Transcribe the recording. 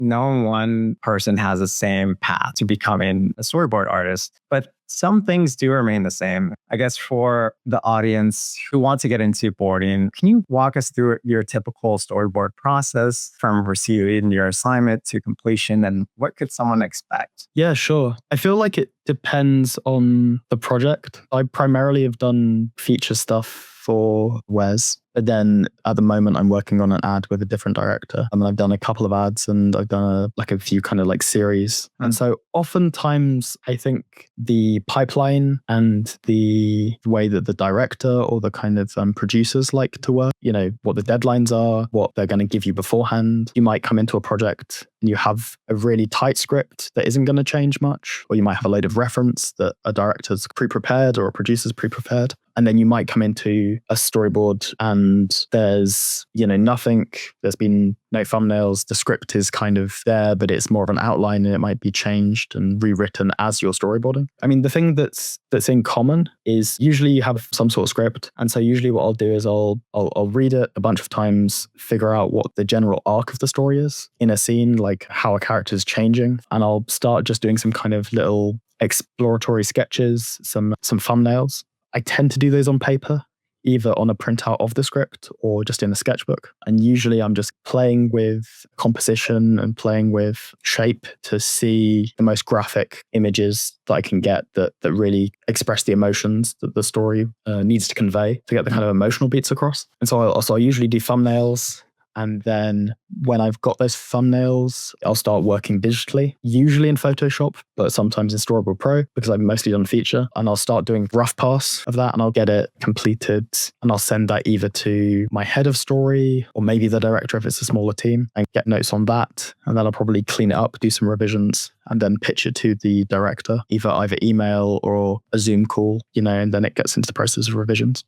no one person has the same path to becoming a storyboard artist, but some things do remain the same. I guess for the audience who want to get into boarding, can you walk us through your typical storyboard process from receiving your assignment to completion, and what could someone expect? Yeah, sure. I feel like it depends on the project. I primarily have done feature stuff for Wes, but then at the moment I'm working on an ad with a different director. I mean, I've done a couple of ads and I've done a few kind of like series. And so oftentimes I think the pipeline and the way that the director or the kind of producers like to work, you know, what the deadlines are, what they're going to give you beforehand. You might come into a project and you have a really tight script that isn't going to change much, or you might have a load of reference that a director's pre-prepared or a producer's pre-prepared. And then you might come into a storyboard and there's, you know, nothing, there's been no thumbnails. The script is kind of there, but it's more of an outline and it might be changed and rewritten as you're storyboarding. I mean, the thing that's in common is usually you have some sort of script. And so usually what I'll do is I'll read it a bunch of times, figure out what the general arc of the story is in a scene, like how a character is changing. And I'll start just doing some kind of little exploratory sketches, some thumbnails. I tend to do those on paper, either on a printout of the script or just in a sketchbook. And usually I'm just playing with composition and playing with shape to see the most graphic images that I can get that really express the emotions that the story needs to convey to get the kind of emotional beats across. And so I'll usually do thumbnails. And then when I've got those thumbnails, I'll start working digitally, usually in Photoshop, but sometimes in Storyboard Pro because I've mostly done feature. And I'll start doing rough pass of that and I'll get it completed. And I'll send that either to my head of story or maybe the director if it's a smaller team and get notes on that. And then I'll probably clean it up, do some revisions, and then pitch it to the director, either email or a Zoom call, you know, and then it gets into the process of revisions.